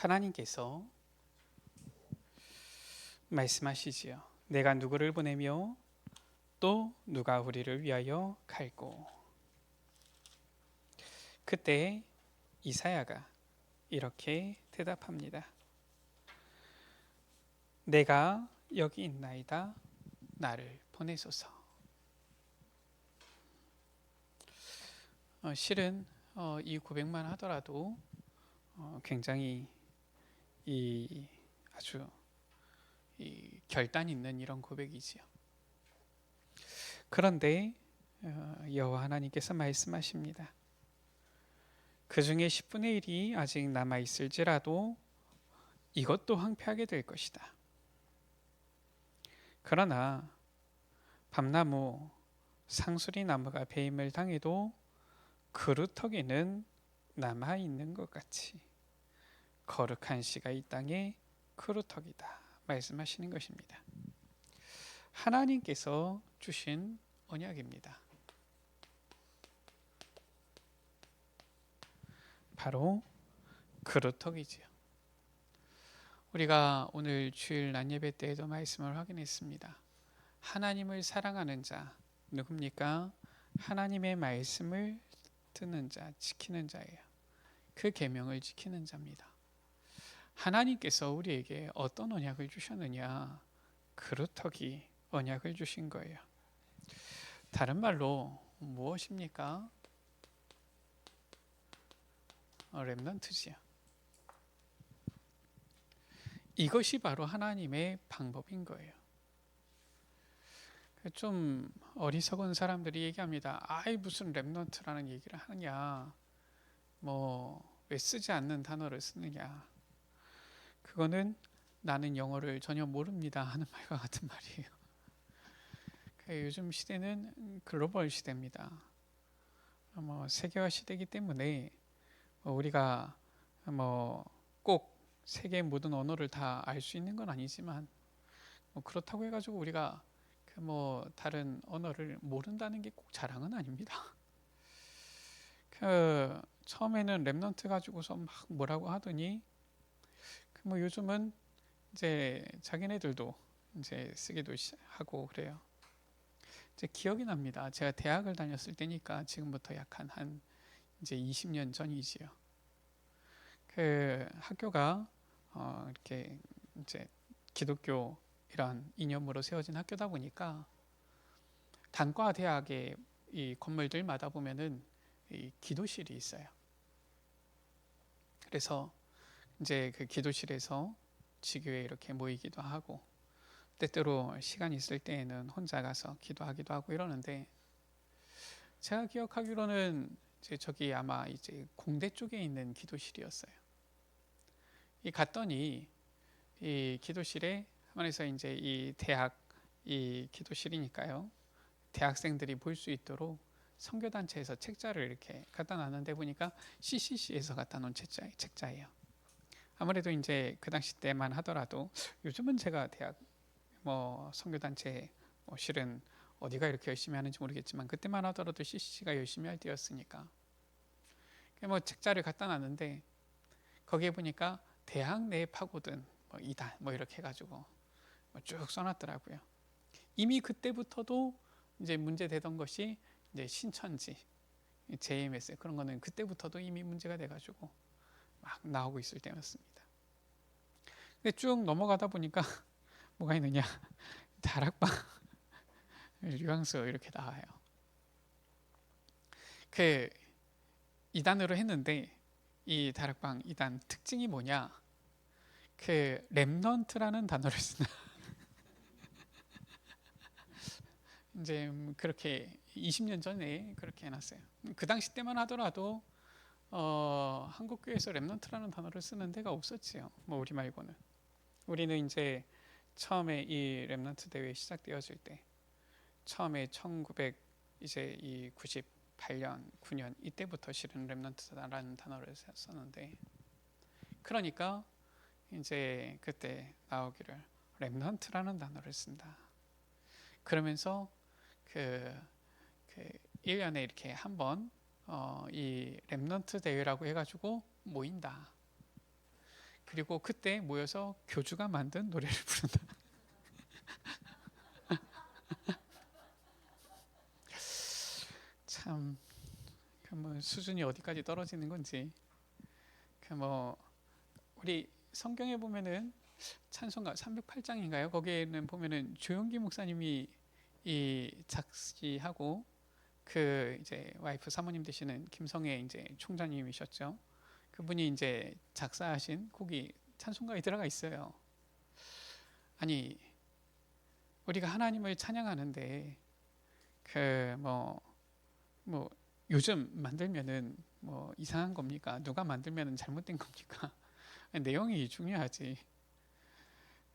하나님께서 말씀하시지요. 내가 누구를 보내며 또 누가 우리를 위하여 갈고. 그때 이사야가 이렇게 대답합니다. 내가 여기 있나이다. 나를 보내소서. 실은 이 고백만 하더라도 굉장히 아주 결단 있는 이런 고백이지요. 그런데 여호와 하나님께서 말씀하십니다. 그 중에 10분의 1이 아직 남아 있을지라도 이것도 황폐하게 될 것이다. 그러나 밤나무, 상수리 나무가 배임을 당해도 그루터기는 남아 있는 것 같이 거룩한 씨가 이 땅에 그루터기다 말씀하시는 것입니다. 하나님께서 주신 언약입니다. 바로 그루터기지요. 우리가 오늘 주일 낮예배 때에도 말씀을 확인했습니다. 하나님을 사랑하는 자 누굽니까? 하나님의 말씀을 듣는 자, 지키는 자예요. 그 계명을 지키는 자입니다. 하나님께서 우리에게 어떤 언약을 주셨느냐? 그루터기 언약을 주신 거예요. 다른 말로 무엇입니까? 렘넌트지요. 이것이 바로 하나님의 방법인 거예요. 좀 어리석은 사람들이 얘기합니다. 아이 무슨 렘넌트라는 얘기를 하느냐. 왜 쓰지 않는 단어를 쓰느냐. 그거는 나는 영어를 전혀 모릅니다 하는 말과 같은 말이에요. 요즘 시대는 글로벌 시대입니다. 세계화 시대이기 때문에 우리가 꼭 세계의 모든 언어를 다 알 수 있는 건 아니지만 그렇다고 해가지고 우리가 다른 언어를 모른다는 게 꼭 자랑은 아닙니다. 처음에는 랩넌트 가지고서 막 뭐라고 하더니 요즘은 이제 자기네들도 이제 쓰기도 하고 그래요. 이제 기억이 납니다. 제가 대학을 다녔을 때니까 지금부터 약 한 이제 20년 전이지요. 그 학교가 이렇게 이제 기독교 이런 이념으로 세워진 학교다 보니까 단과 대학의 이 건물들마다 보면은 이 기도실이 있어요. 그래서 이제 그 기도실에서 지교에 이렇게 모이기도 하고 때때로 시간 있을 때에는 혼자 가서 기도하기도 하고 이러는데 제가 기억하기로는 이제 저기 아마 이제 공대 쪽에 있는 기도실이었어요. 갔더니 이 기도실에 한번에서 이제 이 대학 이 기도실이니까요. 대학생들이 볼 수 있도록 선교단체에서 책자를 이렇게 갖다 놨는데 보니까 CCC에서 갖다 놓은 책자예요. 아무래도 이제 그 당시 때만 하더라도 요즘은 제가 대학 선교단체 실은 어디가 이렇게 열심히 하는지 모르겠지만 그때만 하더라도 CCC가 열심히 할 때였으니까 책자를 갖다 놨는데 거기에 보니까 대학 내에 파고든 이단 이렇게 해가지고 쭉 써놨더라고요. 이미 그때부터도 이제 문제되던 것이 이제 신천지, JMS 그런 거는 그때부터도 이미 문제가 돼가지고 막 나오고 있을 때였습니다. 근데 쭉 넘어가다 보니까 뭐가 있느냐? 다락방, 류광수 이렇게 나와요. 그 2단으로 했는데 이 다락방 2단 특징이 뭐냐? 그 렘넌트라는 단어를 쓴다. 이제 그렇게 20년 전에 그렇게 해놨어요. 그 당시 때만 하더라도 한국교회에서 렘넌트라는 단어를 쓰는 데가 없었지요. 우리 말고는. 우리는 이제 처음에 이 렘넌트 대회 시작되었을 때 처음에 1900 이제 이 98년 9년 이때부터 실은 렘넌트라는 단어를 썼는데 그러니까 이제 그때 나오기를 렘넌트라는 단어를 쓴다. 그러면서 그 1년에 이렇게 한번 이 렘넌트 대회라고 해가지고 모인다. 그리고 그때 모여서 교주가 만든 노래를 부른다. 참, 뭐 수준이 어디까지 떨어지는 건지. 뭐 우리 성경에 보면은 찬송가 308장인가요? 거기에는 보면은 조용기 목사님이 이 작시하고 그 이제 와이프 사모님 되시는 김성애 이제 총장님이셨죠. 그분이 이제 작사하신 곡이 찬송가에 들어가 있어요. 아니 우리가 하나님을 찬양하는데 그 뭐 요즘 만들면은 뭐 이상한 겁니까? 누가 만들면은 잘못된 겁니까? 내용이 중요하지.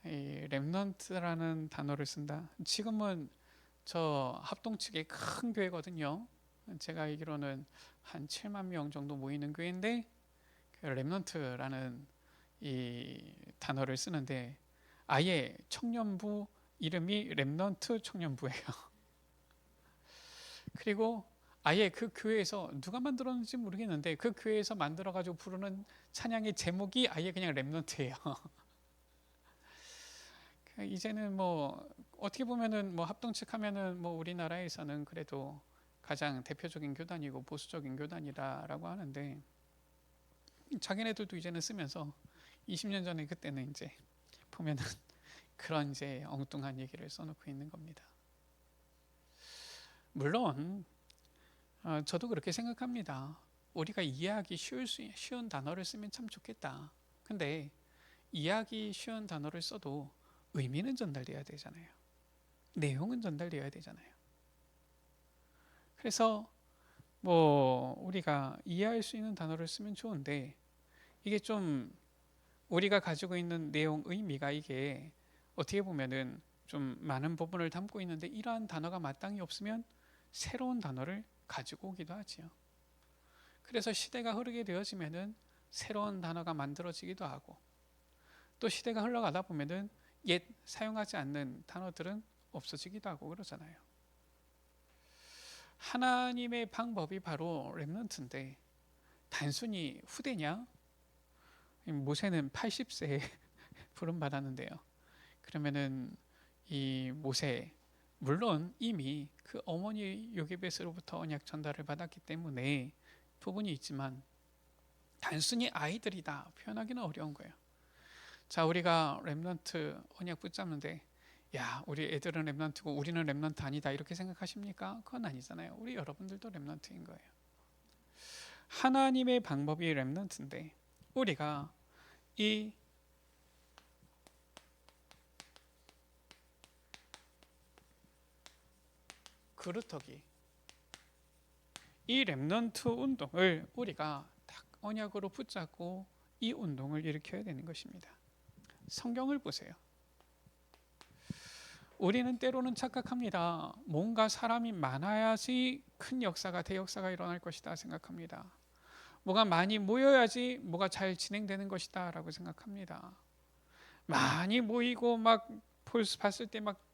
이 렘넌트라는 단어를 쓴다. 지금은 저 합동 측의 큰 교회거든요. 제가 알기로는 한 7만 명 정도 모이는 교회인데 그 렘넌트라는 이 단어를 쓰는데 아예 청년부 이름이 렘넌트 청년부예요. 그리고 아예 그 교회에서 누가 만들었는지 모르겠는데 그 교회에서 만들어 가지고 부르는 찬양의 제목이 아예 그냥 렘넌트예요. 이제는 뭐 어떻게 보면은 뭐 합동측 하면은 뭐 우리나라에서는 그래도 가장 대표적인 교단이고 보수적인 교단이라고 하는데 자기네들도 이제는 쓰면서 20년 전에 그때는 이제 보면은 그런 이제 엉뚱한 얘기를 써놓고 있는 겁니다. 물론 저도 그렇게 생각합니다. 우리가 이해하기 쉬운 단어를 쓰면 참 좋겠다. 근데 이해하기 쉬운 단어를 써도 의미는 전달돼야 되잖아요. 내용은 전달돼야 되잖아요. 그래서 뭐 우리가 이해할 수 있는 단어를 쓰면 좋은데 이게 좀 우리가 가지고 있는 내용 의미가 이게 어떻게 보면은 좀 많은 부분을 담고 있는데 이러한 단어가 마땅히 없으면 새로운 단어를 가지고 오기도 하지요. 그래서 시대가 흐르게 되어지면은 새로운 단어가 만들어지기도 하고 또 시대가 흘러가다 보면은 옛 사용하지 않는 단어들은 없어지기도 하고 그러잖아요. 하나님의 방법이 바로 렘넌트인데 단순히 후대냐? 모세는 80세에 부름 받았는데요. 그러면은 이 모세 물론 이미 그 어머니 요게벳으로부터 언약 전달을 받았기 때문에 부분이 있지만 단순히 아이들이다 표현하기는 어려운 거예요. 자, 우리가 렘넌트 언약 붙잡는데 야, 우리 애들은 렘넌트고 우리는 렘넌트 아니다 이렇게 생각하십니까? 그건 아니잖아요. 우리 여러분들도 렘넌트인 거예요. 하나님의 방법이 렘넌트인데 우리가 이 그루터기 이 렘넌트 운동을 우리가 딱 언약으로 붙잡고 이 운동을 일으켜야 되는 것입니다. 성경을 보세요. 우리는 때로는 착각합니다. 뭔가 사람이 많아야지 큰 역사가 대역사가 일어날 것이다 생각합니다. 뭐가 많이 모여야지 뭐가 잘 진행되는 것이다 라고 생각합니다. 많이 모이고 막 봤을 때 막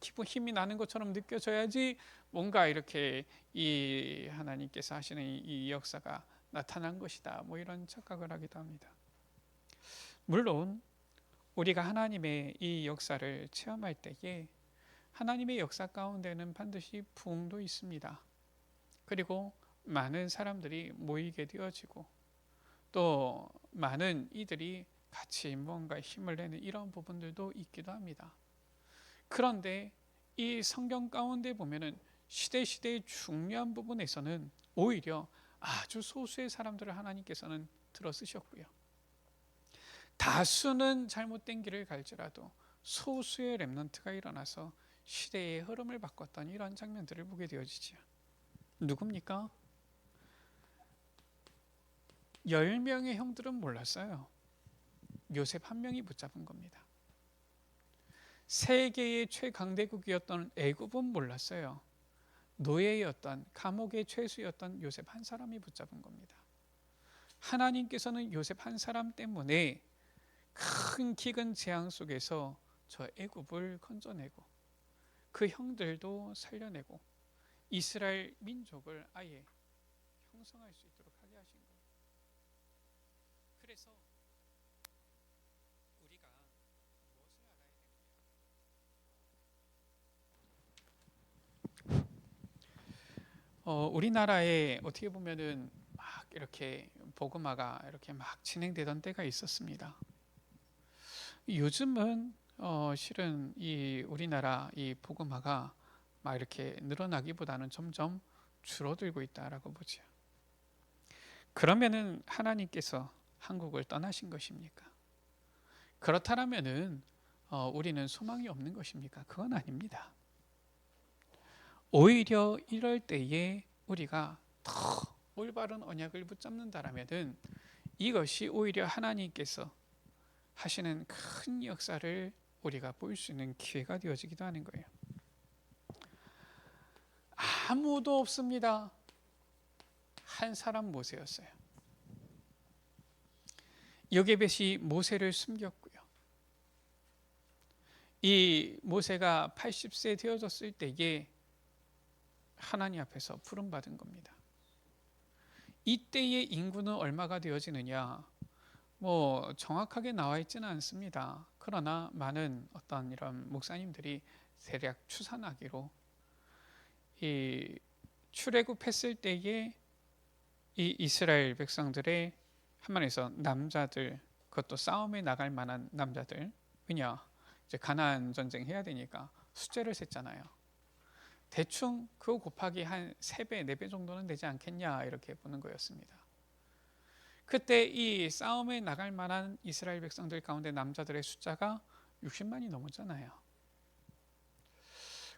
기분 힘이 나는 것처럼 느껴져야지 뭔가 이렇게 이 하나님께서 하시는 이 역사가 나타난 것이다. 뭐 이런 착각을 하기도 합니다. 물론 우리가 하나님의 이 역사를 체험할 때에 하나님의 역사 가운데는 반드시 부흥도 있습니다. 그리고 많은 사람들이 모이게 되어지고 또 많은 이들이 같이 뭔가 힘을 내는 이런 부분들도 있기도 합니다. 그런데 이 성경 가운데 보면은 시대의 중요한 부분에서는 오히려 아주 소수의 사람들을 하나님께서는 들어 쓰셨고요. 다수는 잘못된 길을 갈지라도 소수의 렘넌트가 일어나서 시대의 흐름을 바꿨던 이런 장면들을 보게 되어지죠. 누굽니까? 10명의 형들은 몰랐어요. 요셉 한 명이 붙잡은 겁니다. 세계의 최강대국이었던 애굽은 몰랐어요. 노예였던 감옥의 죄수였던 요셉 한 사람이 붙잡은 겁니다. 하나님께서는 요셉 한 사람 때문에 큰 기근 재앙 속에서 저 애굽을 건져내고 그 형들도 살려내고 이스라엘 민족을 아예 형성할 수 있도록 하게 하신 거예요. 그래서 우리나라에 어떻게 보면은 막 이렇게 복음화가 이렇게 막 진행되던 때가 있었습니다. 요즘은 실은 이 우리나라 이 복음화가 막 이렇게 늘어나기보다는 점점 줄어들고 있다라고 보죠. 그러면은 하나님께서 한국을 떠나신 것입니까? 그렇다면은 우리는 소망이 없는 것입니까? 그건 아닙니다. 오히려 이럴 때에 우리가 더 올바른 언약을 붙잡는다라면은 이것이 오히려 하나님께서 하시는 큰 역사를 우리가 볼 수 있는 기회가 되어지기도 하는 거예요. 아무도 없습니다. 한 사람 모세였어요. 여게벳이 모세를 숨겼고요. 이 모세가 80세 되어졌을 때에 하나님 앞에서 부름받은 겁니다. 이때의 인구는 얼마가 되어지느냐? 뭐 정확하게 나와 있지는 않습니다. 그러나 많은 어떤 이런 목사님들이 대략 추산하기로 이 출애굽했을 때에 이 이스라엘 백성들의 한마디에서 남자들, 그것도 싸움에 나갈 만한 남자들, 왜냐 이제 가나안 전쟁 해야 되니까 숫자를 셌잖아요. 대충 그거 곱하기 한 3배, 4배 정도는 되지 않겠냐 이렇게 보는 거였습니다. 그때 이 싸움에 나갈 만한 이스라엘 백성들 가운데 남자들의 숫자가 60만이 넘었잖아요.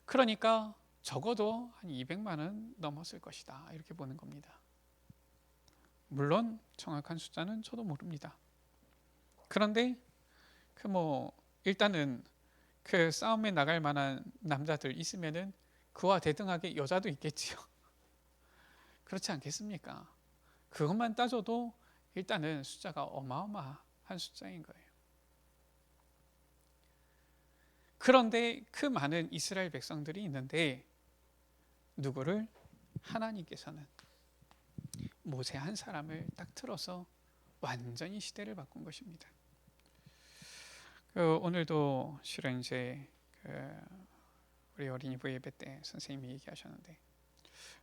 그러니까 적어도 한 200만은 넘었을 것이다 이렇게 보는 겁니다. 물론 정확한 숫자는 저도 모릅니다. 그런데 일단은 그 싸움에 나갈 만한 남자들 있으면은 그와 대등하게 여자도 있겠지요. 그렇지 않겠습니까? 그것만 따져도 일단은 숫자가 어마어마한 숫자인 거예요. 그런데 그 많은 이스라엘 백성들이 있는데 누구를? 하나님께서는 모세 한 사람을 딱 틀어서 완전히 시대를 바꾼 것입니다. 오늘도 실은 이제 우리 어린이부 예배 때 선생님이 얘기하셨는데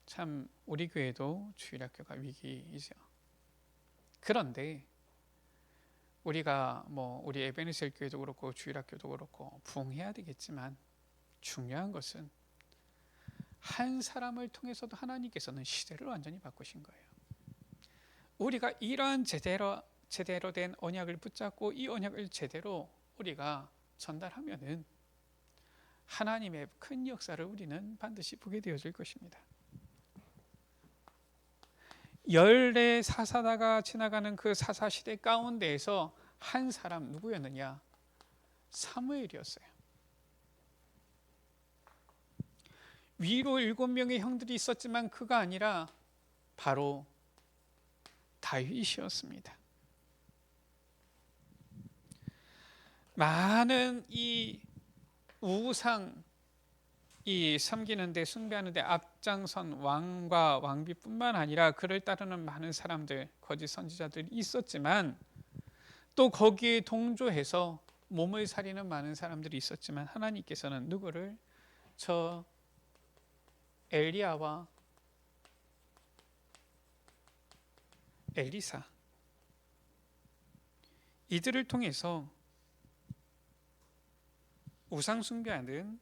참 우리 교회도 주일학교가 위기이죠. 그런데 우리가 우리 에베네셀 교회도 그렇고 주일학교도 그렇고 부흥해야 되겠지만 중요한 것은 한 사람을 통해서도 하나님께서는 시대를 완전히 바꾸신 거예요. 우리가 이러한 제대로 된 언약을 붙잡고 이 언약을 제대로 우리가 전달하면은 하나님의 큰 역사를 우리는 반드시 보게 되어질 것입니다. 열대 사사다가 지나가는 그 사사 시대 가운데에서 한 사람 누구였느냐? 사무엘이었어요. 위로 7명의 형들이 있었지만 그가 아니라 바로 다윗이었습니다. 많은 이 우상 이 섬기는데 숭배하는데 앞장선 왕과 왕비뿐만 아니라 그를 따르는 많은 사람들, 거짓 선지자들이 있었지만 또 거기에 동조해서 몸을 사리는 많은 사람들이 있었지만 하나님께서는 누구를? 저 엘리야와 엘리사 이들을 통해서 우상 숭배하는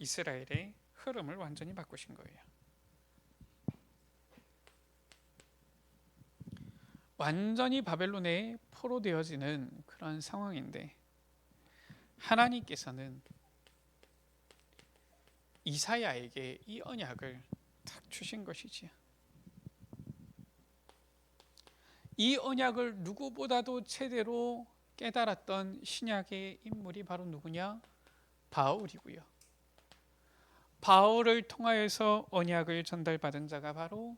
이스라엘의 흐름을 완전히 바꾸신 거예요. 완전히 바벨론에 포로되어지는 그런 상황인데 하나님께서는 이사야에게 이 언약을 딱 주신 것이지요. 이 언약을 누구보다도 제대로 깨달았던 신약의 인물이 바로 누구냐? 바울이고요. 바울을 통하여서 언약을 전달받은 자가 바로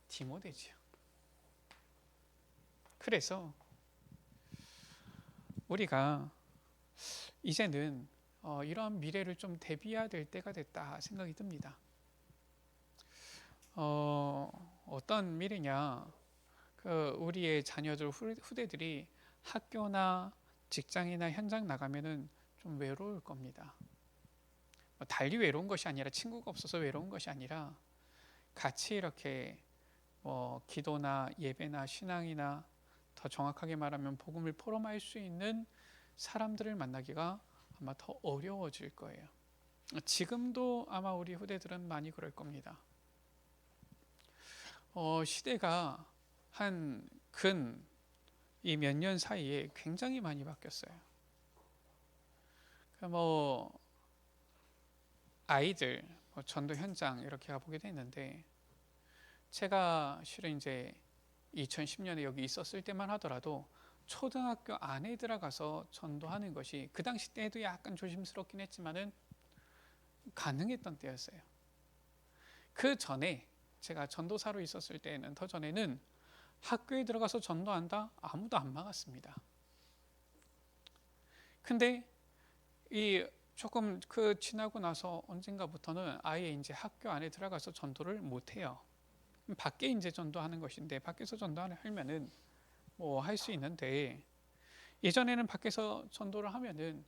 디모데지요. 그래서 우리가 이제는 이러한 미래를 좀 대비해야 될 때가 됐다 생각이 듭니다. 어떤 미래냐? 우리의 자녀들 후대들이 학교나 직장이나 현장 나가면은 좀 외로울 겁니다. 달리 외로운 것이 아니라, 친구가 없어서 외로운 것이 아니라, 같이 이렇게 기도나 예배나 신앙이나, 더 정확하게 말하면 복음을 포럼할 수 있는 사람들을 만나기가 아마 더 어려워질 거예요. 지금도 아마 우리 후대들은 많이 그럴 겁니다. 시대가 한 근 이 몇 년 사이에 굉장히 많이 바뀌었어요. 아이들 전도 현장 이렇게 가보게 됐는데, 제가 실은 이제 2010년에 여기 있었을 때만 하더라도 초등학교 안에 들어가서 전도하는 것이 그 당시 때도 약간 조심스럽긴 했지만은 가능했던 때였어요. 그 전에 제가 전도사로 있었을 때는, 더 전에는 학교에 들어가서 전도한다? 아무도 안 막았습니다. 근데 조금 지나고 나서 언젠가부터는 아예 이제 학교 안에 들어가서 전도를 못 해요. 밖에 이제 전도하는 것인데, 밖에서 전도하면은 할 수 있는데, 예전에는 밖에서 전도를 하면은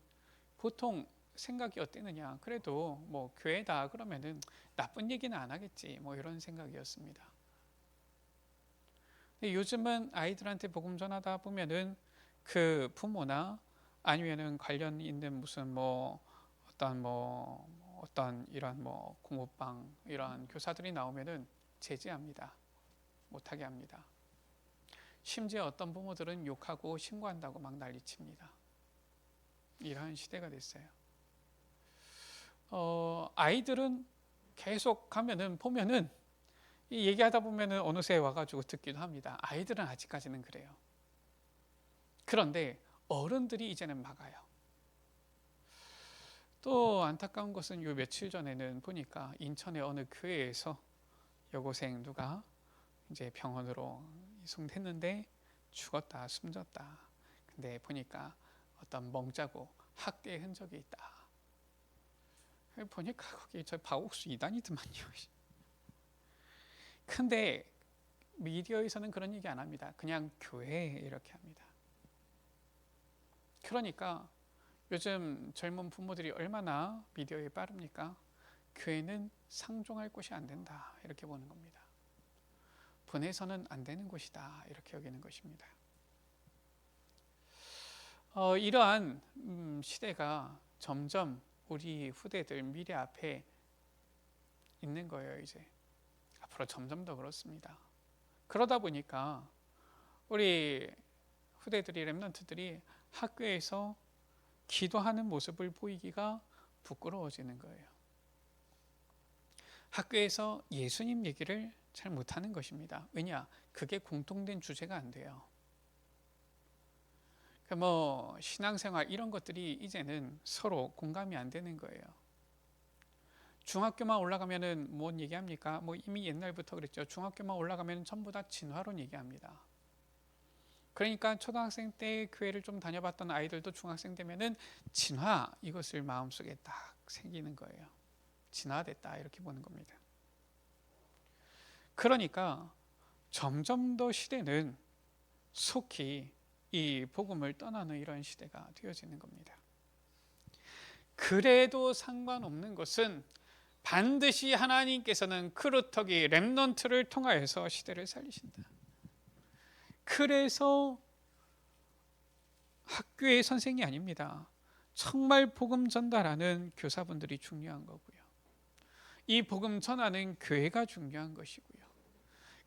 보통 생각이 어땠느냐, 그래도 교회다 그러면은 나쁜 얘기는 안 하겠지, 이런 생각이었습니다. 근데 요즘은 아이들한테 복음 전하다 보면은 그 부모나 아니면은 관련 있는 무슨 어떤 이런 공부방 이런 교사들이 나오면은 제지합니다. 못하게 합니다. 심지어 어떤 부모들은 욕하고 신고한다고 막 난리칩니다. 이러한 시대가 됐어요. 아이들은 계속 보면은 얘기하다 보면은 어느새 와가지고 듣기도 합니다. 아이들은 아직까지는 그래요. 그런데 어른들이 이제는 막아요. 또 안타까운 것은 요 며칠 전에는 보니까 인천의 어느 교회에서 여고생 누가 이제 병원으로 이송됐는데 죽었다, 숨졌다. 근데 보니까 어떤 멍자고 학대의 흔적이 있다. 보니까 거기 저 박옥수 이단이더만요. 근데 미디어에서는 그런 얘기 안 합니다. 그냥 교회 이렇게 합니다. 그러니까 요즘 젊은 부모들이 얼마나 미디어에 빠릅니까? 교회는 상종할 곳이 안 된다, 이렇게 보는 겁니다. 분해서는 안 되는 곳이다, 이렇게 여기는 것입니다. 이러한 시대가 점점 우리 후대들 미래 앞에 있는 거예요. 이제 앞으로 점점 더 그렇습니다. 그러다 보니까 우리 후대들이, 렘넌트들이 학교에서 기도하는 모습을 보이기가 부끄러워지는 거예요. 학교에서 예수님 얘기를 잘 못하는 것입니다. 왜냐? 그게 공통된 주제가 안 돼요. 신앙생활 이런 것들이 이제는 서로 공감이 안 되는 거예요. 중학교만 올라가면은 뭔 얘기합니까? 이미 옛날부터 그랬죠. 중학교만 올라가면 전부 다 진화론 얘기합니다. 그러니까 초등학생 때 교회를 좀 다녀봤던 아이들도 중학생 되면은 진화, 이것을 마음속에 딱 생기는 거예요. 진화됐다, 이렇게 보는 겁니다. 그러니까 점점 더 시대는 속히 이 복음을 떠나는 이런 시대가 되어지는 겁니다. 그래도 상관없는 것은 반드시 하나님께서는 크루터기 렘넌트를 통하여서 시대를 살리신다. 그래서 학교의 선생이 아닙니다. 정말 복음 전달하는 교사분들이 중요한 거고요. 이 복음 전하는 교회가 중요한 것이고요.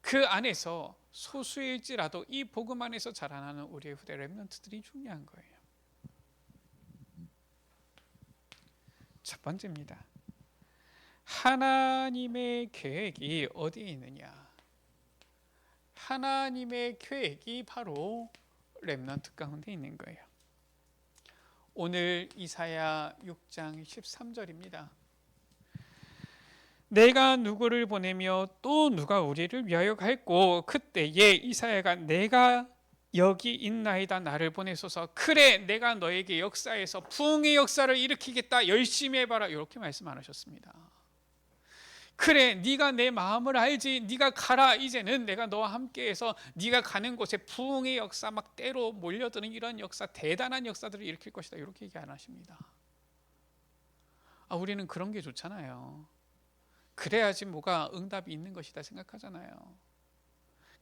그 안에서 소수일지라도 이 복음 안에서 자라나는 우리의 후대 렘넌트들이 중요한 거예요. 첫 번째입니다. 하나님의 계획이 어디에 있느냐? 하나님의 계획이 바로 렘넌트 가운데 있는 거예요. 오늘 이사야 6장 13절입니다. 내가 누구를 보내며 또 누가 우리를 위하여 갈고, 그때에 이사야가 내가 여기 있나이다, 나를 보내소서. 그래, 내가 너에게 역사에서 부흥의 역사를 일으키겠다, 열심히 해봐라, 이렇게 말씀 안 하셨습니다. 그래, 네가 내 마음을 알지, 네가 가라, 이제는 내가 너와 함께해서 네가 가는 곳에 부흥의 역사, 막 때로 몰려드는 이런 역사, 대단한 역사들을 일으킬 것이다, 이렇게 얘기 안 하십니다. 우리는 그런 게 좋잖아요. 그래야지 뭐가 응답이 있는 것이다 생각하잖아요.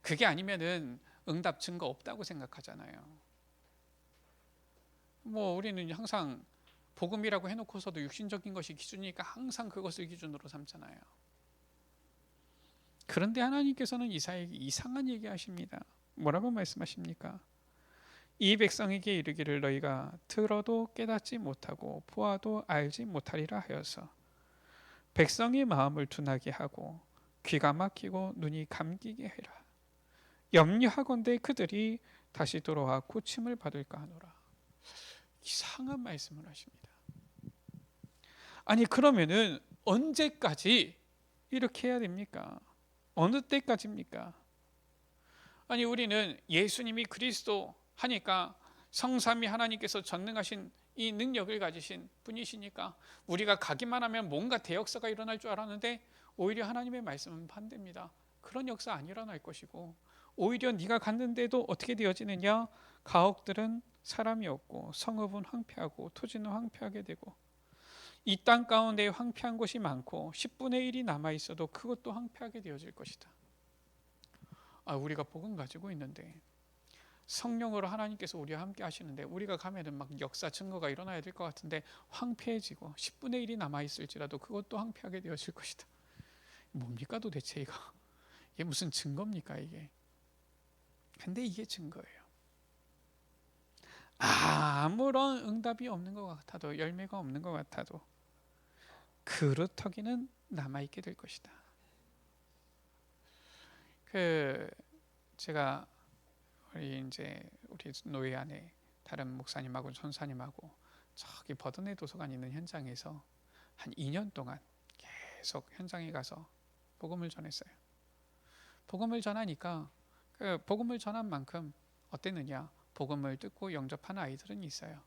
그게 아니면은 응답 증거 없다고 생각하잖아요. 뭐 우리는 항상 복음이라고 해놓고서도 육신적인 것이 기준이니까 항상 그것을 기준으로 삼잖아요. 그런데 하나님께서는 이사야에게 이상한 얘기 하십니다. 뭐라고 말씀하십니까? 이 백성에게 이르기를 너희가 들어도 깨닫지 못하고 보아도 알지 못하리라 하여서 백성의 마음을 둔하게 하고 귀가 막히고 눈이 감기게 해라. 염려하건대 그들이 다시 돌아와 고침을 받을까 하노라. 이상한 말씀을 하십니다. 아니 그러면은 언제까지 이렇게 해야 됩니까? 어느 때까지입니까? 아니 우리는 예수님이 그리스도 하니까 성삼위 하나님께서 전능하신 이 능력을 가지신 분이시니까 우리가 가기만 하면 뭔가 대역사가 일어날 줄 알았는데 오히려 하나님의 말씀은 반대입니다. 그런 역사 안 일어날 것이고 오히려 네가 갔는데도 어떻게 되어지느냐? 가옥들은 사람이 없고 성읍은 황폐하고 토지는 황폐하게 되고 이 땅 가운데 황폐한 곳이 많고 10분의 1이 남아있어도 그것도 황폐하게 되어질 것이다. 우리가 복음 가지고 있는데 성령으로 하나님께서 우리와 함께 하시는데 우리가 가면은 막 역사 증거가 일어나야 될 것 같은데 황폐해지고 10분의 1이 남아있을지라도 그것도 황폐하게 되어질 것이다. 뭡니까 도대체 이거? 이게 무슨 증거입니까 이게? 근데 이게 증거예요. 아무런 응답이 없는 것 같아도 열매가 없는 것 같아도 그루터기는 남아있게 될 것이다. 제가 우리 노예 안에 다른 목사님하고 전사님하고 저기 버드네 도서관 있는 현장에서 한 2년 동안 계속 현장에 가서 복음을 전했어요. 복음을 전하니까 그 복음을 전한 만큼 어땠느냐? 복음을 듣고 영접하는 아이들은 있어요.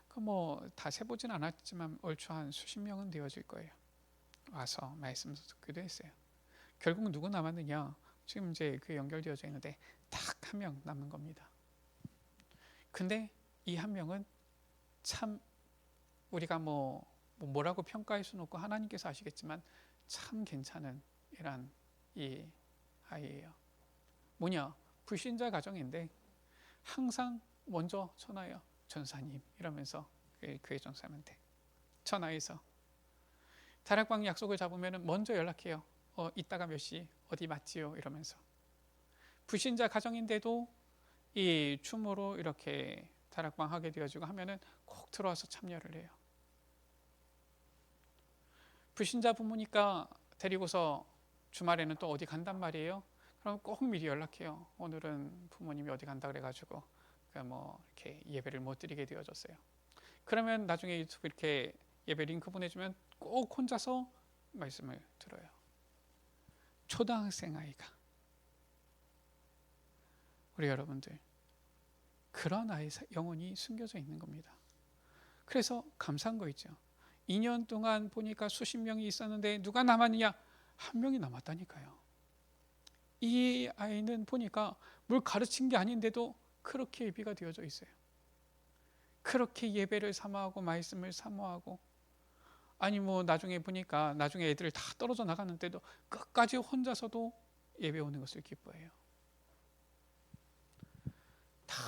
그 뭐 다 세보진 않았지만 얼추 한 수십 명은 되어질 거예요. 와서 말씀도 듣기도 했어요. 결국 누구 남았느냐? 지금 이제 그 연결되어져 있는데 딱 한 명 남은 겁니다. 근데 이 한 명은 참 우리가 뭐라고 평가할 수는 없고 하나님께서 아시겠지만 참 괜찮은 이런 이 아이예요. 뭐냐? 불신자 가정인데 항상 먼저 전화해요. 전사님 이러면서 교회 전사님한테 전화해서 다락방 약속을 잡으면 먼저 연락해요. 이따가 몇 시 어디 맞지요? 이러면서 불신자 가정인데도 이 춤으로 이렇게 다락방 하게 되어지고 하면은 꼭 들어와서 참여를 해요. 불신자 부모니까 데리고서 주말에는 또 어디 간단 말이에요. 그럼 꼭 미리 연락해요. 오늘은 부모님이 어디 간다 그래가지고 이렇게 예배를 못 드리게 되어졌어요. 그러면 나중에 유튜브 이렇게 예배 링크 보내주면 꼭 혼자서 말씀을 들어요. 초등학생 아이가. 우리 여러분들 그런 아이 영혼이 숨겨져 있는 겁니다. 그래서 감사한 거 있죠. 2년 동안 보니까 수십 명이 있었는데 누가 남았느냐? 한 명이 남았다니까요. 이 아이는 보니까 뭘 가르친 게 아닌데도 그렇게 예비가 되어져 있어요. 그렇게 예배를 사모하고 말씀을 사모하고 아니 나중에 보니까 나중에 애들을 다 떨어져 나가는데도 끝까지 혼자서도 예배 오는 것을 기뻐해요. 다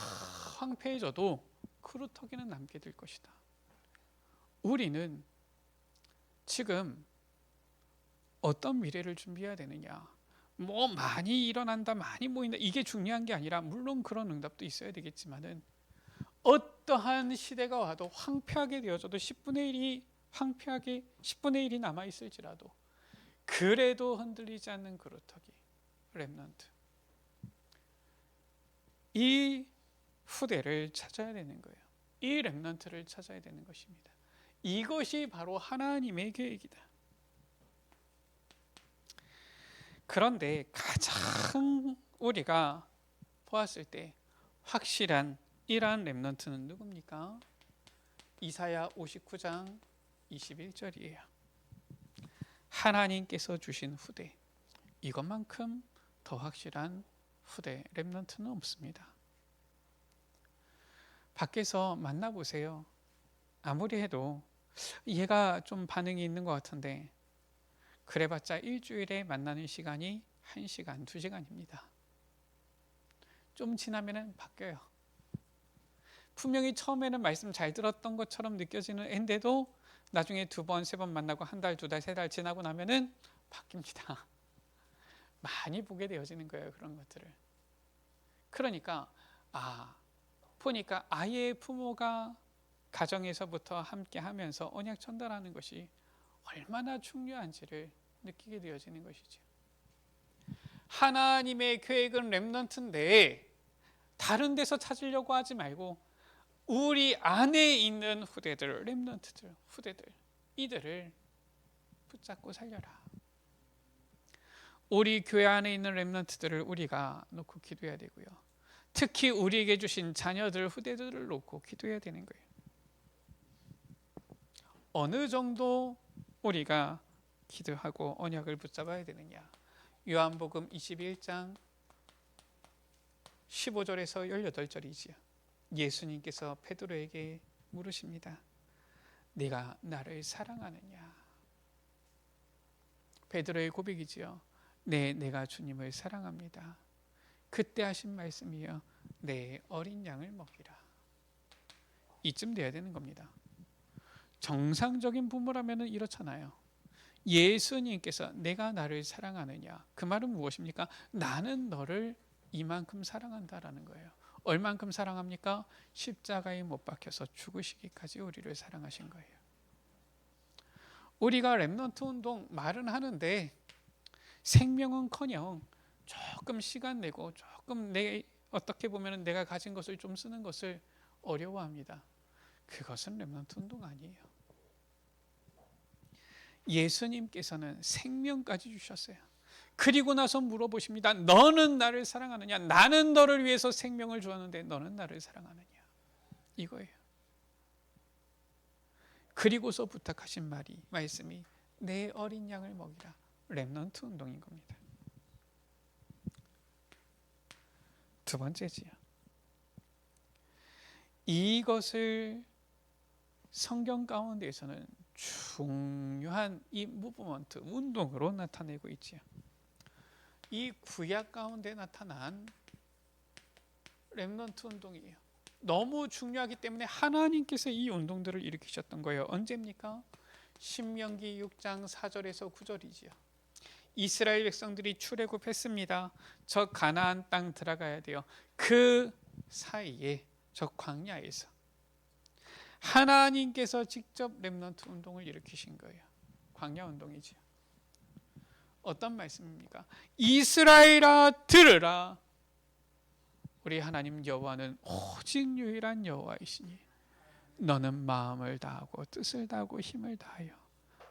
황폐해져도 그루터기는 남게 될 것이다. 우리는 지금 어떤 미래를 준비해야 되느냐? 많이 일어난다, 많이 모인다 이게 중요한 게 아니라 물론 그런 응답도 있어야 되겠지만은 어떠한 시대가 와도 황폐하게 되어져도 10분의 1이 황폐하게 10분의 1이 남아 있을지라도 그래도 흔들리지 않는 그루터기 렘넌트 이 후대를 찾아야 되는 거예요. 이 렘넌트를 찾아야 되는 것입니다. 이것이 바로 하나님의 계획이다. 그런데 가장 우리가 보았을 때 확실한 이러한 렘넌트는 누굽니까? 이사야 59장 21절이에요. 하나님께서 주신 후대 이것만큼 더 확실한 후대 렘넌트는 없습니다. 밖에서 만나보세요. 아무리 해도 얘가 좀 반응이 있는 것 같은데 그래봤자 일주일에 만나는 시간이 1시간, 2시간입니다. 좀 지나면은 바뀌어요. 분명히 처음에는 말씀 잘 들었던 것처럼 느껴지는 애인데도 나중에 2번, 3번 만나고 1달, 2달, 3달 지나고 나면은 바뀝니다. 많이 보게 되어지는 거예요, 그런 것들을. 그러니까 보니까 아이의 부모가 가정에서부터 함께 하면서 언약 전달하는 것이 얼마나 중요한지를 느끼게 되어지는 것이죠. 하나님의 계획은 렘넌트인데 다른 데서 찾으려고 하지 말고 우리 안에 있는 후대들, 렘넌트들, 후대들, 이들을 붙잡고 살려라. 우리 교회 안에 있는 렘넌트들을 우리가 놓고 기도해야 되고요. 특히 우리에게 주신 자녀들, 후대들을 놓고 기도해야 되는 거예요. 어느 정도 우리가 기도하고 언약을 붙잡아야 되느냐. 요한복음 21장 15절에서 18절이지요. 예수님께서 베드로에게 물으십니다. 네가 나를 사랑하느냐? 베드로의 고백이지요. 네, 내가 주님을 사랑합니다. 그때 하신 말씀이요. 내 어린 양을 먹이라. 이쯤 돼야 되는 겁니다. 정상적인 부모라면 이렇잖아요. 예수님께서 내가 나를 사랑하느냐? 그 말은 무엇입니까? 나는 너를 이만큼 사랑한다라는 거예요. 얼만큼 사랑합니까? 십자가에 못 박혀서 죽으시기까지 우리를 사랑하신 거예요. 우리가 렘넌트 운동 말은 하는데 생명은커녕 조금 시간 내고 조금 어떻게 보면 내가 가진 것을 좀 쓰는 것을 어려워합니다. 그것은 렘넌트 운동 아니에요. 예수님께서는 생명까지 주셨어요. 그리고 나서 물어보십니다. 너는 나를 사랑하느냐? 나는 너를 위해서 생명을 주었는데 너는 나를 사랑하느냐? 이거예요. 그리고서 부탁하신 말씀이 내 어린 양을 먹이라. 렘넌트 운동인 겁니다. 두 번째지요. 이것을 성경 가운데에서는 중요한 이 무브먼트, 운동으로 나타내고 있지요. 이 구약 가운데 나타난 렘넌트 운동이에요. 너무 중요하기 때문에 하나님께서 이 운동들을 일으키셨던 거예요. 언제입니까? 신명기 6장 4절에서 9절이지요. 이스라엘 백성들이 출애굽했습니다. 저 가나안 땅 들어가야 돼요. 그 사이에 저 광야에서 하나님께서 직접 렘넌트 운동을 일으키신 거예요. 광야 운동이지요. 어떤 말씀입니까? 이스라엘아 들으라. 우리 하나님 여호와는 오직 유일한 여호와이시니 너는 마음을 다하고 뜻을 다하고 힘을 다하여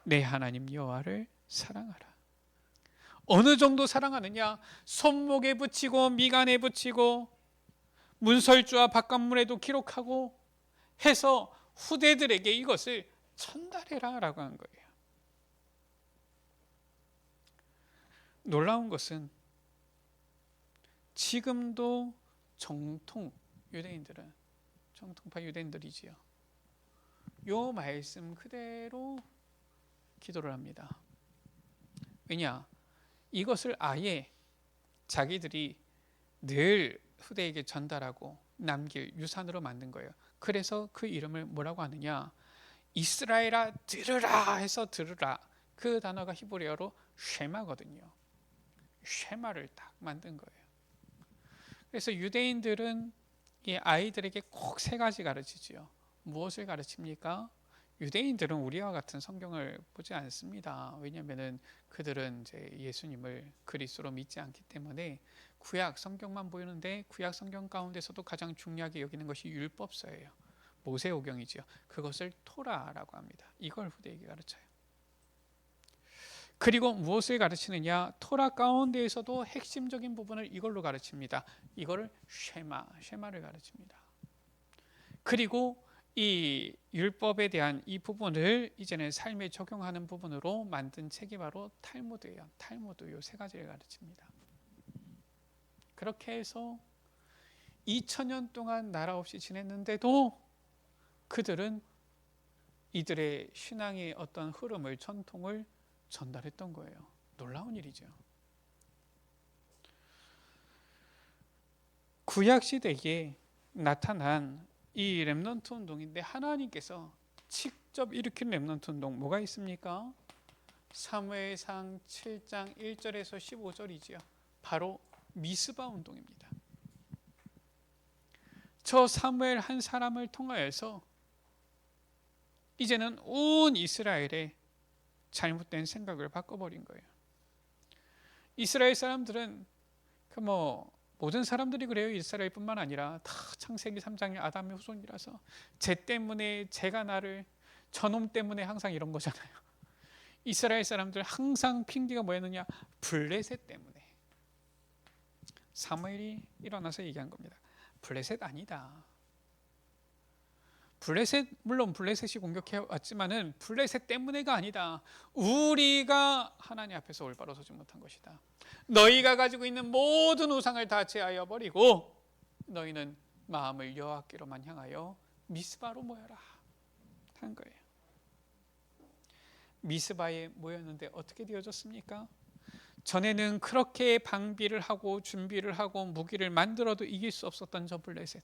내 하나님 여호와를 사랑하라. 어느 정도 사랑하느냐? 손목에 붙이고 미간에 붙이고 문설주와 바깥문에도 기록하고 해서 후대들에게 이것을 전달해라 라고 한 거예요. 놀라운 것은 지금도 정통 유대인들은 정통파 유대인들이지요. 요 말씀 그대로 기도를 합니다. 왜냐? 이것을 아예 자기들이 늘 후대에게 전달하고 남길 유산으로 만든 거예요. 그래서 그 이름을 뭐라고 하느냐? 이스라엘아 들으라 해서 들으라. 그 단어가 히브리어로 쉐마거든요. 쉐마를 딱 만든 거예요. 그래서 유대인들은 이 아이들에게 꼭 3가지 가르치지요. 무엇을 가르칩니까? 유대인들은 우리와 같은 성경을 보지 않습니다. 왜냐하면 그들은 이제 예수님을 그리스도로 믿지 않기 때문에 구약 성경만 보이는데 구약 성경 가운데서도 가장 중요하게 여기는 것이 율법서예요. 모세오경이지요. 그것을 토라라고 합니다. 이걸 후대에게 가르쳐요. 그리고 무엇을 가르치느냐? 토라 가운데에서도 핵심적인 부분을 이걸로 가르칩니다. 이거를 쉐마를 가르칩니다. 그리고 이 율법에 대한 이 부분을 이제는 삶에 적용하는 부분으로 만든 책이 바로 탈무드예요. 탈무드 요 3가지를 가르칩니다. 그렇게 해서 2000년 동안 나라 없이 지냈는데도 그들은 이들의 신앙의 어떤 흐름을, 전통을 전달했던 거예요. 놀라운 일이죠. 구약 시대에 나타난 이 렘넌트 운동인데, 하나님께서 직접 일으킨 렘넌트 운동 뭐가 있습니까? 사무엘상 7장 1절에서 15절이지요. 바로 미스바 운동입니다. 저 사무엘 한 사람을 통하여서 이제는 온 이스라엘의 잘못된 생각을 바꿔버린 거예요. 이스라엘 사람들은 모든 사람들이 그래요. 이스라엘뿐만 아니라 다 창세기 3장의 아담의 후손이라서 쟤 때문에, 쟤가 나를, 저놈 때문에 항상 이런 거잖아요. 이스라엘 사람들 항상 핑계가 뭐였느냐? 블레셋 때문에. 사무엘이 일어나서 얘기한 겁니다. 블레셋 아니다. 물론 블레셋이 공격해 왔지만은 블레셋 때문에가 아니다. 우리가 하나님 앞에서 올바로 서지 못한 것이다. 너희가 가지고 있는 모든 우상을 다 제하여 버리고 너희는 마음을 여호와께로만 향하여 미스바로 모여라 한 거예요. 미스바에 모였는데 어떻게 되어졌습니까? 전에는 그렇게 방비를 하고 준비를 하고 무기를 만들어도 이길 수 없었던 저 블레셋,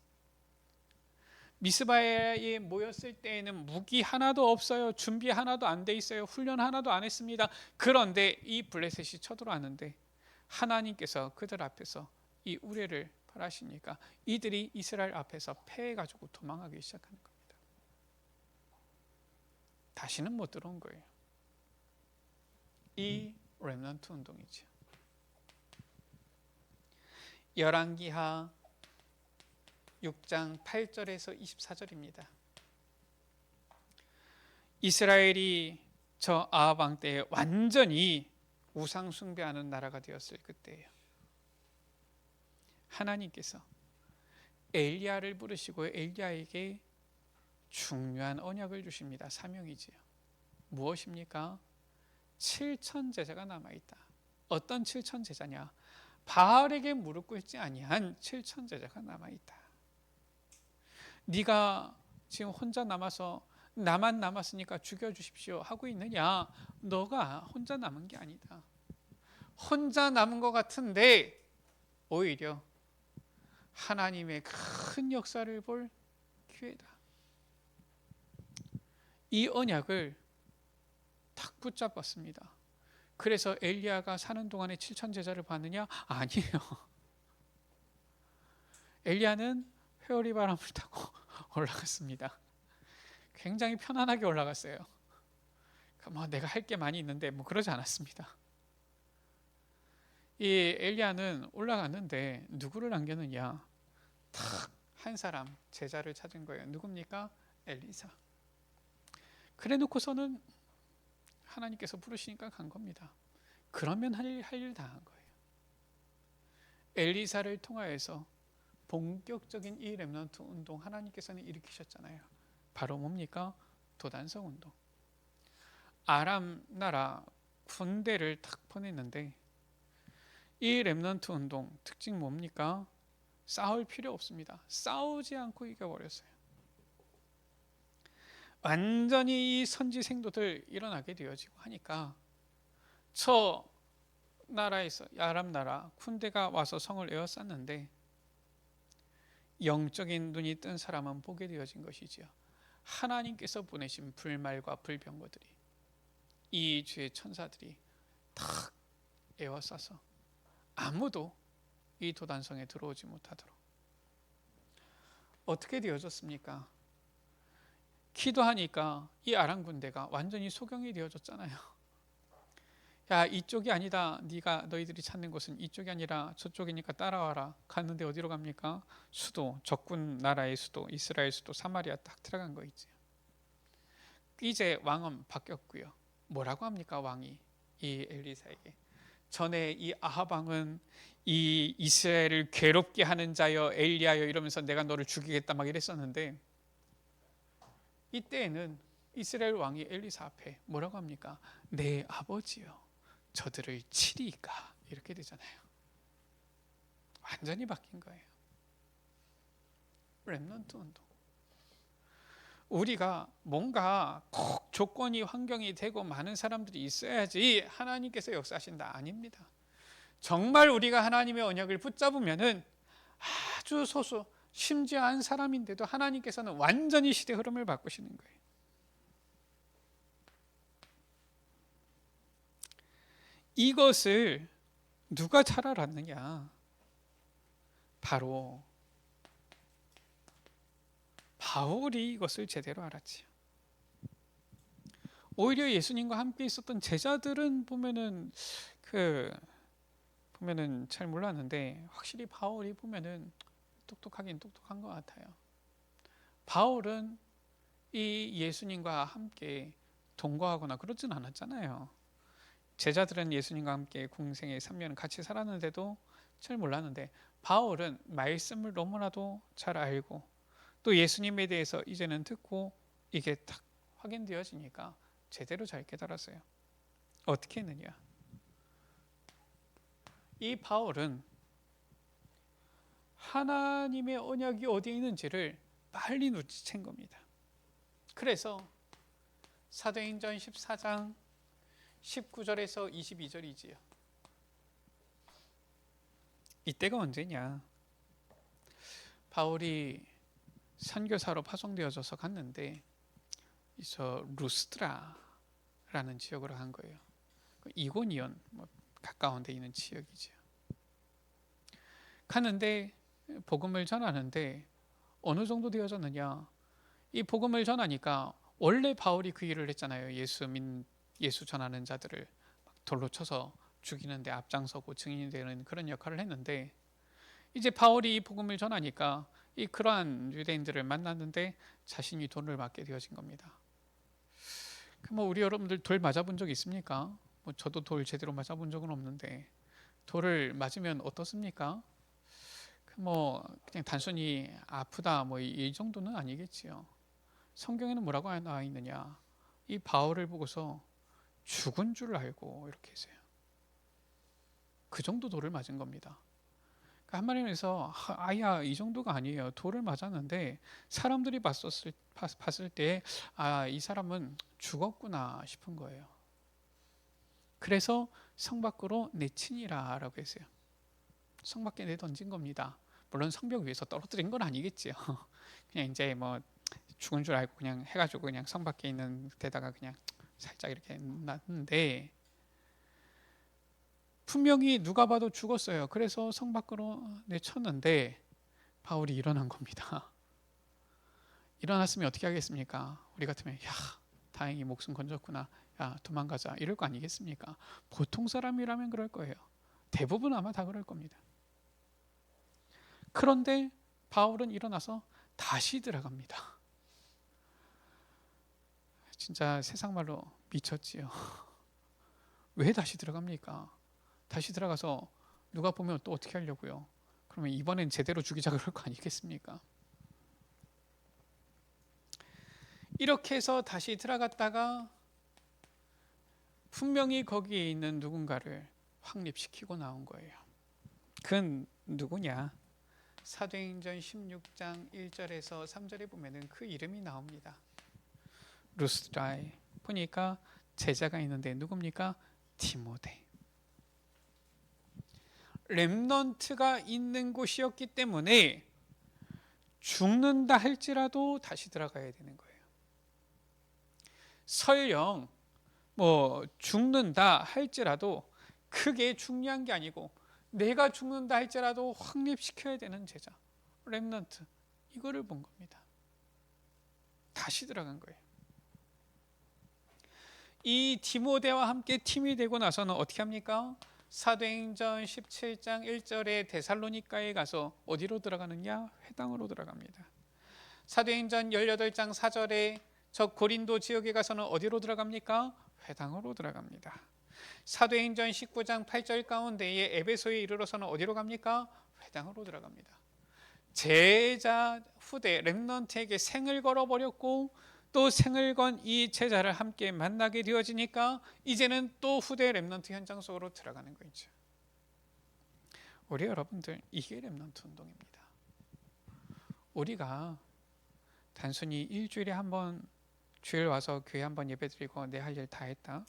미스바에 모였을 때에는 무기 하나도 없어요. 준비 하나도 안 돼 있어요. 훈련 하나도 안 했습니다. 그런데 이 블레셋이 쳐들어왔는데 하나님께서 그들 앞에서 이 우레를 벌하시니까 이들이 이스라엘 앞에서 패해가지고 도망하기 시작하는 겁니다. 다시는 못 들어온 거예요. 이 렘넌트 운동이죠. 열왕기하 6장 8절에서 24절입니다. 이스라엘이 저 아합 왕 때에 완전히 우상 숭배하는 나라가 되었을 그때예요. 하나님께서 엘리야를 부르시고 엘리야에게 중요한 언약을 주십니다. 사명이지요. 무엇입니까? 7천 제자가 남아있다. 어떤 7천 제자냐? 바알에게 무릎 꿇지 아니한 7천 제자가 남아있다. 네가 지금 혼자 남아서 나만 남았으니까 죽여주십시오 하고 있느냐? 너가 혼자 남은 게 아니다. 혼자 남은 것 같은데 오히려 하나님의 큰 역사를 볼 기회다. 이 언약을 탁 붙잡았습니다. 그래서 엘리야가 사는 동안에 7천 제자를 봤느냐? 아니에요. 엘리야는 회오리 바람을 타고 올라갔습니다. 굉장히 편안하게 올라갔어요. 내가 할 게 많이 있는데 그러지 않았습니다. 이 엘리야는 올라갔는데 누구를 남겼느냐? 딱 한 사람 제자를 찾은 거예요. 누굽니까? 엘리사. 그래 놓고서는 하나님께서 부르시니까 간 겁니다. 그러면 할 일 다 한 거예요. 엘리사를 통하여서 본격적인 이 렘넌트 운동 하나님께서는 일으키셨잖아요. 바로 뭡니까? 도단성 운동. 아람 나라 군대를 딱 보냈는데 이 렘넌트 운동 특징 뭡니까? 싸울 필요 없습니다. 싸우지 않고 이겨버렸어요. 완전히 이 선지 생도들 일어나게 되어지고 하니까 저 나라에서 아람 나라 군대가 와서 성을 에워쌌는데 영적인 눈이 뜬 사람은 보게 되어진 것이지요. 하나님께서 보내신 불말과 불병거들이, 이 주의 천사들이 탁 에워싸서 아무도 이 도단성에 들어오지 못하도록 어떻게 되어졌습니까? 기도하니까 이 아람 군대가 완전히 소경이 되어졌잖아요. 야, 이쪽이 아니다. 너희들이 찾는 곳은 이쪽이 아니라 저쪽이니까 따라와라. 갔는데 어디로 갑니까? 수도, 적군 나라의 수도, 이스라엘 수도 사마리아 딱 들어간 거 있죠. 이제 왕은 바뀌었고요. 뭐라고 합니까? 왕이 이 엘리사에게 전에 이 아합 왕은 이 이스라엘을 괴롭게 하는 자여 엘리야여 이러면서 내가 너를 죽이겠다 막 이랬었는데 이때에는 이스라엘 왕이 엘리사 앞에 뭐라고 합니까? 내 아버지여 저들을 치리까 이렇게 되잖아요. 완전히 바뀐 거예요. 렘넌트 운동. 우리가 뭔가 꼭 조건이 환경이 되고 많은 사람들이 있어야지 하나님께서 역사하신다, 아닙니다. 정말 우리가 하나님의 언약을 붙잡으면은 아주 소수 심지어 한 사람인데도 하나님께서는 완전히 시대 흐름을 바꾸시는 거예요. 이것을 누가 잘 알았느냐? 바로 바울이 이것을 제대로 알았지요. 오히려 예수님과 함께 있었던 제자들은 보면은 잘 몰랐는데, 확실히 바울이 보면은 똑똑하긴 똑똑한 것 같아요. 바울은 이 예수님과 함께 동거하거나 그러진 않았잖아요. 제자들은 예수님과 함께 공생의 3년을 같이 살았는데도 잘 몰랐는데, 바울은 말씀을 너무나도 잘 알고 또 예수님에 대해서 이제는 듣고 이게 딱 확인되어지니까 제대로 잘 깨달았어요. 어떻게 했느냐? 이 바울은 하나님의 언약이 어디에 있는지를 빨리 눈치챈 겁니다. 그래서 사도행전 14장 19절에서 22절이지요. 이때가 언제냐? 바울이 선교사로 파송되어져서 갔는데 이서 루스드라라는 지역으로 간 거예요. 이고니온 가까운 데 있는 지역이죠. 갔는데 복음을 전하는데 어느 정도 되어졌느냐? 이 복음을 전하니까 원래 바울이 그 일을 했잖아요. 예수 전하는 자들을 돌로 쳐서 죽이는데 앞장서고 증인이 되는 그런 역할을 했는데, 이제 바울이 이 복음을 전하니까 이 그러한 유대인들을 만났는데 자신이 돌을 맞게 되어진 겁니다. 우리 여러분들 돌 맞아본 적 있습니까? 저도 돌 제대로 맞아본 적은 없는데 돌을 맞으면 어떻습니까? 그냥 단순히 아프다 이 정도는 아니겠지요. 성경에는 뭐라고 나와 있느냐? 이 바울을 보고서 죽은 줄 알고 이렇게 했어요. 그 정도 돌을 맞은 겁니다. 한마디로 해서 아야 이 정도가 아니에요. 돌을 맞았는데 사람들이 봤을 때 이 사람은 죽었구나 싶은 거예요. 그래서 성 밖으로 내치니라 라고 했어요. 성 밖에 내던진 겁니다. 물론 성벽 위에서 떨어뜨린 건 아니겠지요. 그냥 이제 죽은 줄 알고 그냥 해가지고 그냥 성 밖에 있는 데다가 그냥 살짝 이렇게 놨는데, 분명히 누가 봐도 죽었어요. 그래서 성 밖으로 내쳤는데 바울이 일어난 겁니다. 일어났으면 어떻게 하겠습니까? 우리 같으면 다행히 목숨 건졌구나, 도망가자 이럴 거 아니겠습니까? 보통 사람이라면 그럴 거예요. 대부분 아마 다 그럴 겁니다. 그런데 바울은 일어나서 다시 들어갑니다. 진짜 세상 말로 미쳤지요. 왜 다시 들어갑니까? 다시 들어가서 누가 보면 또 어떻게 하려고요? 그러면 이번엔 제대로 죽이자 그럴 거 아니겠습니까? 이렇게 해서 다시 들어갔다가 분명히 거기에 있는 누군가를 확립시키고 나온 거예요. 그건 누구냐? 사도행전 16장 1절에서 3절에 보면은 그 이름이 나옵니다. 루스드라에 보니까 제자가 있는데 누굽니까? 디모데. 렘넌트가 있는 곳이었기 때문에 죽는다 할지라도 다시 들어가야 되는 거예요. 설령 죽는다 할지라도 크게 중요한 게 아니고 내가 죽는다 할지라도 확립시켜야 되는 제자, 렘넌트, 이거를 본 겁니다. 다시 들어간 거예요. 이 디모데와 함께 팀이 되고 나서는 어떻게 합니까? 사도행전 17장 1절에 데살로니가에 가서 어디로 들어가느냐? 회당으로 들어갑니다. 사도행전 18장 4절에 저 고린도 지역에 가서는 어디로 들어갑니까? 회당으로 들어갑니다. 사도행전 19장 8절 가운데에 에베소에 이르러서는 어디로 갑니까? 회당으로 들어갑니다. 제자 후대 렘넌트에게 생을 걸어버렸고 또 생을 건 이 제자를 함께 만나게 되어지니까 이제는 또 후대 렘넌트 현장 속으로 들어가는 거죠. 우리 여러분들, 이게 렘넌트 운동입니다. 우리가 단순히 일주일에 한 번 주일 와서 교회 한 번 예배드리고 내 할 일 다 했다.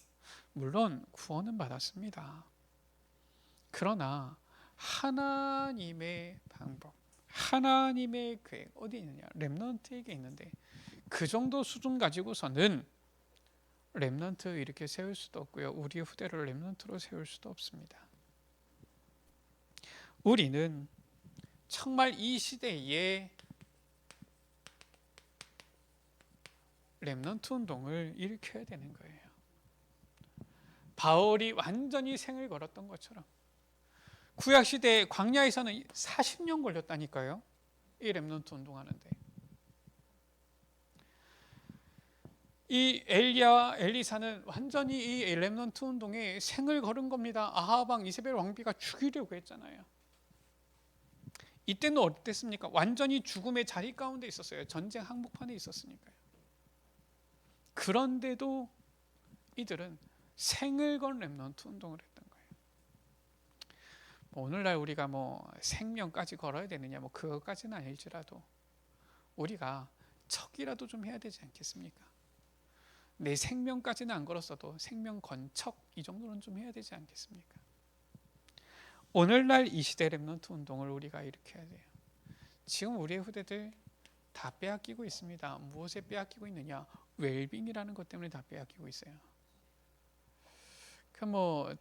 물론 구원은 받았습니다. 그러나 하나님의 방법, 하나님의 계획 어디 있느냐? 렘넌트에게 있는데 그 정도 수준 가지고서는 렘넌트 이렇게 세울 수도 없고요. 우리의 후대를 렘넌트로 세울 수도 없습니다. 우리는 정말 이 시대에 렘넌트 운동을 일으켜야 되는 거예요. 바울이 완전히 생을 걸었던 것처럼 구약 시대 광야에서는 40년 걸렸다니까요. 이 렘넌트 운동하는데. 이 엘리야와 엘리사는 완전히 이 렘넌트 운동에 생을 걸은 겁니다. 아합 왕 이세벨 왕비가 죽이려고 했잖아요. 이때는 어땠습니까? 완전히 죽음의 자리 가운데 있었어요. 전쟁 항복판에 있었으니까요. 그런데도 이들은 생을 건 렘넌트 운동을 했던 거예요. 오늘날 우리가 생명까지 걸어야 되느냐 그것까지는 아닐지라도 우리가 척이라도 좀 해야 되지 않겠습니까? 내 생명까지는 안 걸었어도 생명 건척 이 정도는 좀 해야 되지 않겠습니까? 오늘날 이 시대 렘넌트 운동을 우리가 일으켜야 돼요. 지금 우리의 후대들 다 빼앗기고 있습니다. 무엇에 빼앗기고 있느냐? 웰빙이라는 것 때문에 다 빼앗기고 있어요.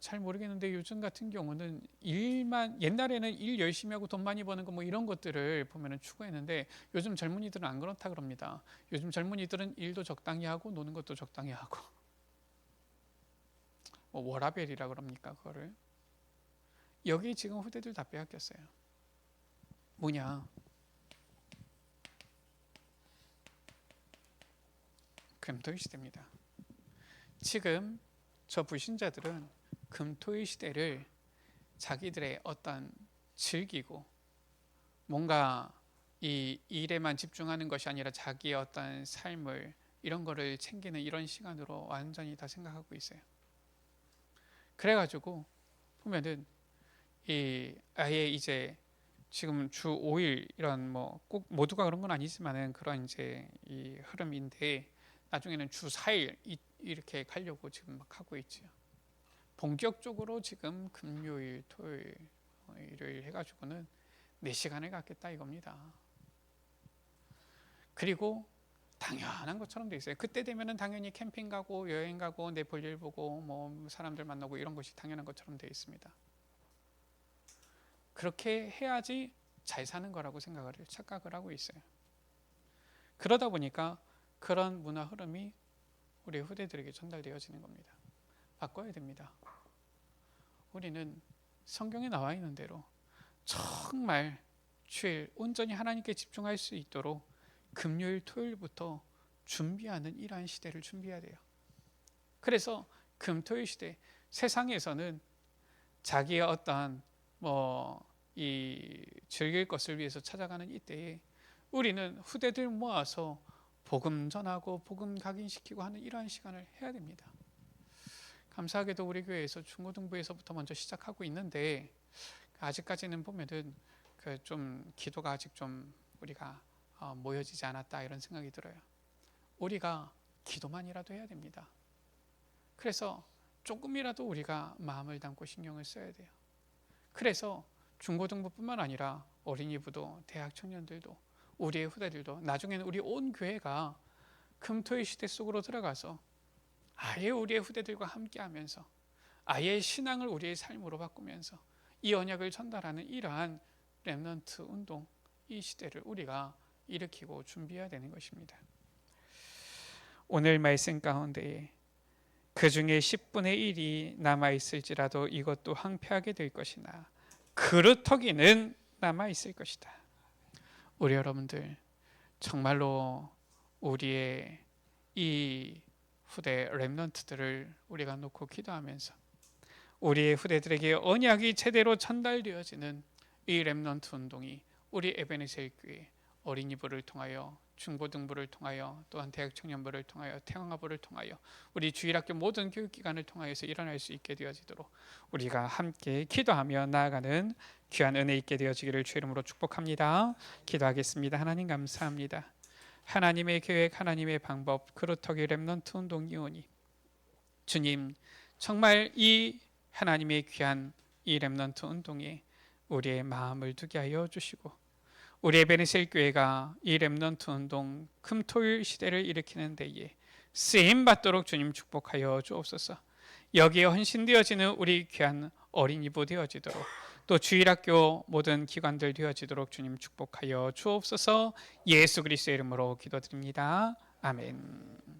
잘 모르겠는데 요즘 같은 경우는 옛날에는 일 열심히 하고 돈 많이 버는 거 이런 것들을 보면은 추구했는데 요즘 젊은이들은 안 그렇다 그럽니다. 요즘 젊은이들은 일도 적당히 하고 노는 것도 적당히 하고 워라벨이라 그럽니까 그거를. 여기 지금 후대들 다 빼앗겼어요. 뭐냐? 금토일 시대입니다. 지금 저 불신자들은 금토일 시대를 자기들의 어떤 즐기고 뭔가 이 일에만 집중하는 것이 아니라 자기의 어떤 삶을 이런 거를 챙기는 이런 시간으로 완전히 다 생각하고 있어요. 그래가지고 보면은 아예 이제 지금 주 5일 이런 꼭 모두가 그런 건 아니지만은 그런 이제 이 흐름인데 나중에는 주 4일 이렇게 가려고 지금 막 하고 있죠. 본격적으로 지금 금요일, 토요일, 일요일 해가지고는 4시간을 갖겠다 이겁니다. 그리고 당연한 것처럼 돼 있어요. 그때 되면은 당연히 캠핑 가고 여행 가고 내 볼일 보고 사람들 만나고 이런 것이 당연한 것처럼 돼 있습니다. 그렇게 해야지 잘 사는 거라고 착각을 하고 있어요. 그러다 보니까 그런 문화 흐름이 우리 후대들에게 전달되어지는 겁니다. 바꿔야 됩니다. 우리는 성경에 나와 있는 대로 정말 주일 온전히 하나님께 집중할 수 있도록 금요일, 토요일부터 준비하는 이러한 시대를 준비해야 돼요. 그래서 금토일 시대 세상에서는 자기의 어떠한 이 즐길 것을 위해서 찾아가는 이때에 우리는 후대들 모아서 복음 전하고 복음 각인시키고 하는 이러한 시간을 해야 됩니다. 감사하게도 우리 교회에서 중고등부에서부터 먼저 시작하고 있는데 아직까지는 보면은 좀 기도가 아직 좀 우리가 모여지지 않았다 이런 생각이 들어요. 우리가 기도만이라도 해야 됩니다. 그래서 조금이라도 우리가 마음을 담고 신경을 써야 돼요. 그래서 중고등부뿐만 아니라 어린이부도 대학 청년들도 우리의 후대들도 나중에는 우리 온 교회가 금토의 시대 속으로 들어가서 아예 우리의 후대들과 함께하면서 아예 신앙을 우리의 삶으로 바꾸면서 이 언약을 전달하는 이러한 렘넌트 운동 이 시대를 우리가 일으키고 준비해야 되는 것입니다. 오늘 말씀 가운데에 그 중에 10분의 1이 남아있을지라도 이것도 황폐하게 될 것이나 그루터기는 남아있을 것이다. 우리 여러분들 정말로 우리의 이 후대 렘넌트들을 우리가 놓고 기도하면서 우리의 후대들에게 언약이 제대로 전달되어지는 이 렘넌트 운동이 우리 에베네셀 교회 어린이부를 통하여 중고등부를 통하여 또한 대학 청년부를 통하여 태영아부를 통하여 우리 주일학교 모든 교육기관을 통하여서 일어날 수 있게 되어지도록 우리가 함께 기도하며 나아가는 귀한 은혜 있게 되어지기를 주의 이름으로 축복합니다. 기도하겠습니다. 하나님 감사합니다. 하나님의 계획, 하나님의 방법, 그루터기 렘넌트 운동이오니 주님, 정말 이 하나님의 귀한 이 렘넌트 운동에 우리의 마음을 두게 하여 주시고, 우리 에베네셀 교회가 이 렘넌트 운동 금토일 시대를 일으키는 데에 쓰임 받도록 주님 축복하여 주옵소서. 여기에 헌신되어지는 우리 귀한 어린이부 되어지도록, 또 주일학교 모든 기관들 되어지도록 주님 축복하여 주옵소서. 예수 그리스도의 이름으로 기도드립니다. 아멘.